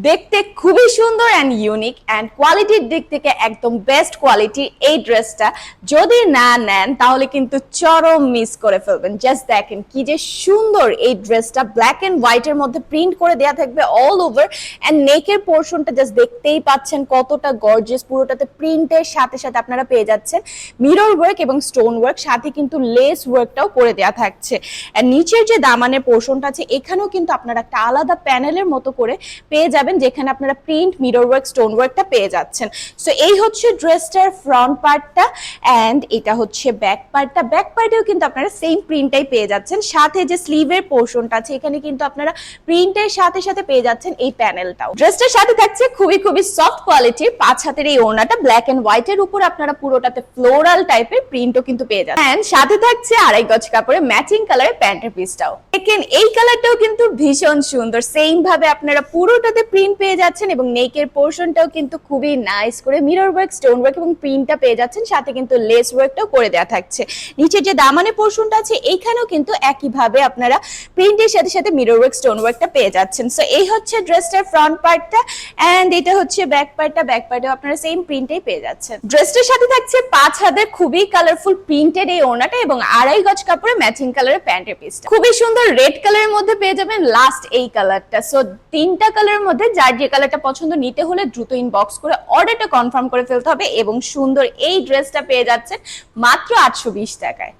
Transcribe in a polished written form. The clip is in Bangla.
দেখতে খুবই সুন্দর এন্ড ইউনিক এন্ড কোয়ালিটির দিক থেকে একদম বেস্ট কোয়ালিটির এই ড্রেসটা যদি না নেন তাহলে কিন্তু চরম মিস করে ফেলবেন। জাস্ট দেখেন কি যে সুন্দর এই ড্রেসটা, ব্ল্যাক এন্ড হোয়াইট এর মধ্যে প্রিন্ট করে দেয়া থাকবে অল ওভার এন্ড নেকের পোরশনটা জাস্ট দেখতেই পাচ্ছেন কতটা গর্জিয়াস। পুরোটাতে প্রিন্টের সাথে সাথে আপনারা পেয়ে যাচ্ছেন মিরর ওয়ার্ক এবং স্টোন ওয়ার্ক, সাথে কিন্তু লেস ওয়ার্কটাও করে দেয়া থাকছে। এন্ড নিচের যে দামানের পোরশনটা আছে এখানেও কিন্তু আপনারা একটা আলাদা প্যানেলের মতো করে পেয়ে যাবেন, যেখানে আপনারা প্রিন্ট, মিরর ওয়ার্ক, স্টোন ওয়ার্কটা পেয়ে যাচ্ছেন। সো এই হচ্ছে ড্রেসটার ফ্রন্ট পার্টটা এন্ড এটা হচ্ছে ব্যাক পার্টটা। ব্যাক পার্টেও কিন্তু আপনারা সেম প্রিন্টটাই পেয়ে যাচ্ছেন, সাথে যে স্লিভের পোরশনটা আছে এখানে কিন্তু আপনারা প্রিন্টের সাথে সাথে পেয়ে যাচ্ছেন এই প্যানেলটাও। ড্রেসটার সাথে থাকছে খুবই সফট কোয়ালিটির 5 হাতের এই ওড়নাটা, ব্ল্যাক এন্ড হোয়াইট এর উপর আপনারা পুরোটাতে ফ্লোরাল টাইপের প্রিন্টও কিন্তু পেয়ে যাচ্ছেন এন্ড সাথে থাকছে 2.5 গজ কাপড়ে ম্যাচিং কালারের প্যান্টের পিসটাও। দেখেন এই কালারটাও কিন্তু ভীষণ সুন্দর, সেম ভাবে আপনারা পুরোটাতে প্রিন্ট পেয়ে যাচ্ছেন এবং নেকের পোরশনটাও কিন্তু খুবই নাইস করে মিরর ওয়ার্ক, স্টোন ওয়ার্ক এবং প্রিন্টটা পেয়ে যাচ্ছেন, সাথে কিন্তু লেস ওয়ার্কটাও করে দেওয়া থাকছে। নিচে যে দামানের পোরশনটা আছে এইখানেও কিন্তু একই ভাবে আপনারা প্রিন্টের সাথে সাথে মিরর ওয়ার্ক, স্টোন ওয়ার্কটা পেয়ে যাচ্ছেন। সো এই হচ্ছে ড্রেসটার ফ্রন্ট পার্টটা এন্ড এটা হচ্ছে ব্যাক পার্টটা। ব্যাক পার্টেও আপনারা সেম প্রিন্টেই পেয়ে যাচ্ছেন। ড্রেসটার সাথে থাকছে 5 হাতের খুবই কালারফুল প্রিন্টেড এই ওড়নাটা এবং 2.5 গজ কাপড়ে ম্যাচিং কালারের প্যান্টের পিসটা। খুবই সুন্দর রেড কালারের মধ্যে পেয়ে যাবেন লাস্ট এই কালারটা। সো 3টা কালারের মধ্যে যার যে কালারটা পছন্দ নিতে হলে দ্রুত ইনবক্স করে অর্ডারটা কনফার্ম করে ফেলতে হবে এবং সুন্দর এই ড্রেসটা পেয়ে যাচ্ছেন মাত্র 820 টাকায়।